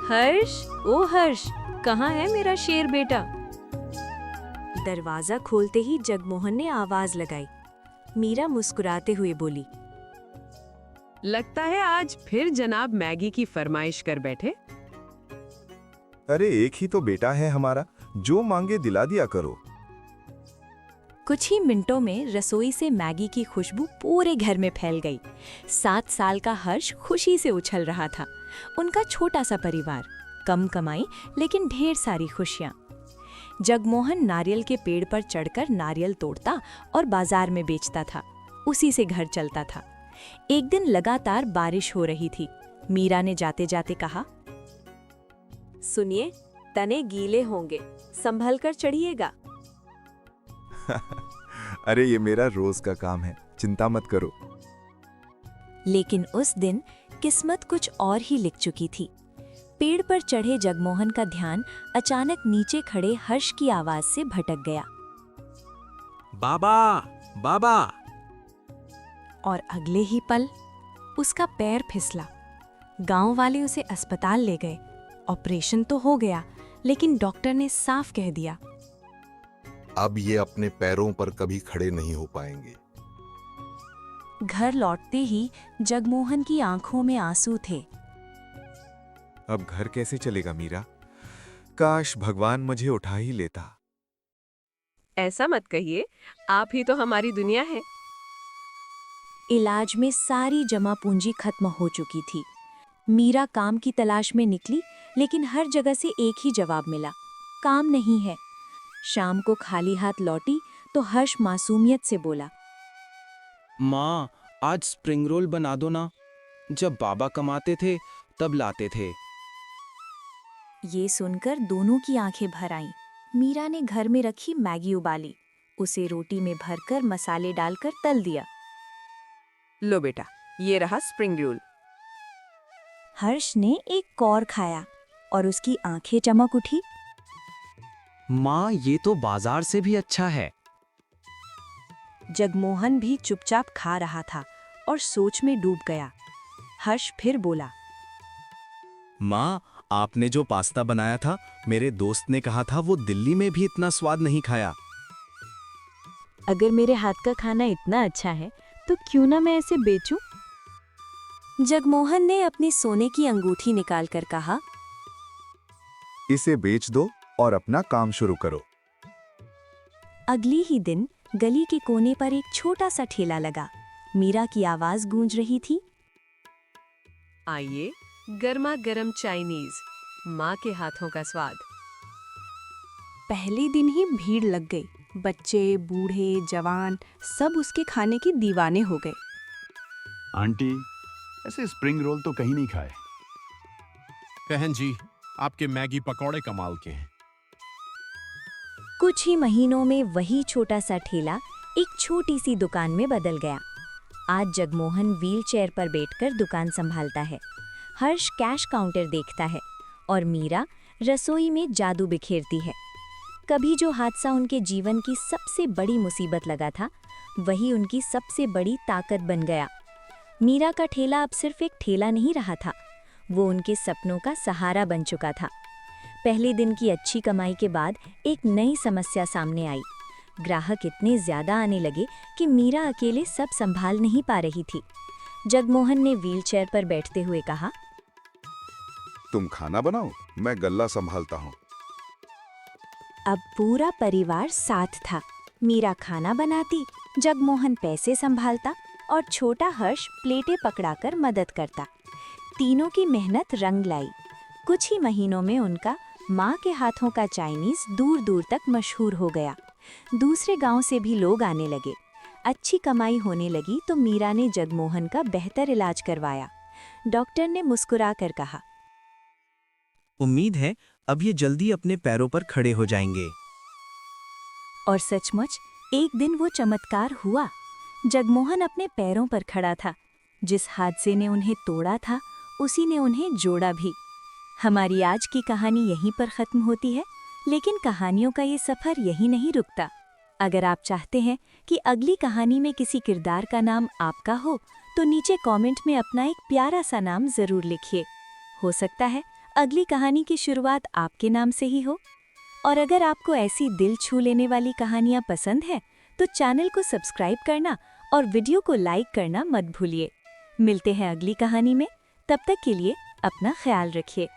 हर्ष, ओ हर्ष, कहाँ है मेरा शेर बेटा? दरवाजा खोलते ही जगमोहन ने आवाज लगाई। मीरा मुस्कुराते हुए बोली, लगता है आज फिर जनाब मैगी की फरमाइश कर बैठे। अरे एक ही तो बेटा है हमारा, जो मांगे दिला दिया करो। कुछ ही मिनटों में रसोई से मैगी की खुशबू पूरे घर में फैल गई। 7 साल का हर्ष खुशी से उछल रहा था। उनका छोटा सा परिवार, कम कमाई लेकिन ढेर सारी खुशियां। जगमोहन नारियल के पेड़ पर चढ़कर नारियल तोड़ता और बाजार में बेचता था। उसी से घर चलता था। एक दिन लगातार बारिश हो रही थी। मीरा ने जाते जाते कहा, सुनिए, तने गीले होंगे, संभल कर चढ़िएगा। अरे ये मेरा रोज का काम है, चिंता मत करो। लेकिन उस दिन किस्मत कुछ और ही लिख चुकी थी। पेड़ पर चढ़े जगमोहन का ध्यान अचानक नीचे खड़े हर्ष की आवाज से भटक गया। बाबा, बाबा। और अगले ही पल उसका पैर फिसला। गांव वाले उसे अस्पताल ले गए। ऑपरेशन तो हो गया, लेकिन डॉक्टर ने साफ कह दिया, अब ये अपने पैरों पर कभी खड़े नहीं हो पाएंगे। घर लौटते ही जगमोहन की आंखों में आंसू थे। अब घर कैसे चलेगा मीरा? काश भगवान मुझे उठा ही लेता। ऐसा मत कहिए, आप ही तो हमारी दुनिया है। इलाज में सारी जमा पूंजी खत्म हो चुकी थी। मीरा काम की तलाश में निकली, लेकिन हर जगह से एक ही जवाब मिला, काम नहीं है। शाम को खाली हाथ लौटी तो हर्ष मासूमियत से बोला, माँ, आज स्प्रिंग रोल बना दो ना। जब बाबा कमाते थे तब लाते थे। ये सुनकर दोनों की आंखें भर आईं। मीरा ने घर में रखी मैगी उबाली, उसे रोटी में भरकर मसाले डालकर तल दिया। लो बेटा, ये रहा स्प्रिंग रोल। हर्ष ने एक कौर खाया और उसकी आंखें चमक उठी। माँ, ये तो बाजार से भी अच्छा है। जगमोहन भी चुपचाप खा रहा था और सोच में डूब गया। हर्ष फिर बोला, माँ, आपने जो पास्ता बनाया था, मेरे दोस्त ने कहा था वो दिल्ली में भी इतना स्वाद नहीं खाया। अगर मेरे हाथ का खाना इतना अच्छा है तो क्यों ना मैं इसे बेचूं? जगमोहन ने अपनी सोने की अंगूठी निकालकर कहा, इसे बेच दो और अपना काम शुरू करो। अगली ही दिन गली के कोने पर एक छोटा सा ठेला लगा। मीरा की आवाज गूंज रही थी, आइए, गर्मा गर्म चाइनीज, माँ के हाथों का स्वाद। पहले दिन ही भीड़ लग गई। बच्चे, बूढ़े, जवान सब उसके खाने के दीवाने हो गए। आंटी, ऐसे स्प्रिंग रोल तो कहीं नहीं खाए। बहन जी, आपके मैगी पकौड़े कमाल के हैं। कुछ ही महीनों में वही छोटा सा ठेला एक छोटी सी दुकान में बदल गया। आज जगमोहन व्हीलचेयर पर बैठकर दुकान संभालता है। हर्ष कैश काउंटर देखता है और मीरा रसोई में जादू बिखेरती है। कभी जो हादसा उनके जीवन की सबसे बड़ी मुसीबत लगा था, वही उनकी सबसे बड़ी ताकत बन गया। मीरा का ठेला अब सिर्फ एक ठेला नहीं रहा था, वो उनके सपनों का सहारा बन चुका था। पहले दिन की अच्छी कमाई के बाद एक नई समस्या सामने आई। ग्राहक इतने ज्यादा आने लगे कि मीरा अकेले सब संभाल नहीं पा रही थी। जगमोहन ने व्हीलचेयर पर बैठते हुए कहा, तुम खाना बनाओ, मैं गल्ला संभालता हूँ। अब पूरा परिवार साथ था। मीरा खाना बनाती, जगमोहन पैसे संभालता और छोटा हर्ष प्लेटें पकड़ाकर मदद करता। तीनों की मेहनत रंग लाई। कुछ ही महीनों में उनका माँ के हाथों का चाइनीज दूर दूर तक मशहूर हो गया। दूसरे गांव से भी लोग आने लगे। अच्छी कमाई होने लगी तो मीरा ने जगमोहन का बेहतर इलाज करवाया। डॉक्टर ने मुस्कुराकर कहा, उम्मीद है अब ये जल्दी अपने पैरों पर खड़े हो जाएंगे। और सचमुच एक दिन वो चमत्कार हुआ। जगमोहन अपने पैरों पर खड़ा था। जिस हादसे ने उन्हें तोड़ा था, उसी ने उन्हें जोड़ा भी। हमारी आज की कहानी यहीं पर खत्म होती है, लेकिन कहानियों का ये सफर यहीं नहीं रुकता। अगर आप चाहते हैं कि अगली कहानी में किसी किरदार का नाम आपका हो, तो नीचे कमेंट में अपना एक प्यारा सा नाम जरूर लिखिए। हो सकता है अगली कहानी की शुरुआत आपके नाम से ही हो। और अगर आपको ऐसी दिल छू लेने वाली कहानियाँ पसंद हैं तो चैनल को सब्सक्राइब करना और वीडियो को लाइक करना मत भूलिए। मिलते हैं अगली कहानी में, तब तक के लिए अपना ख्याल रखिए।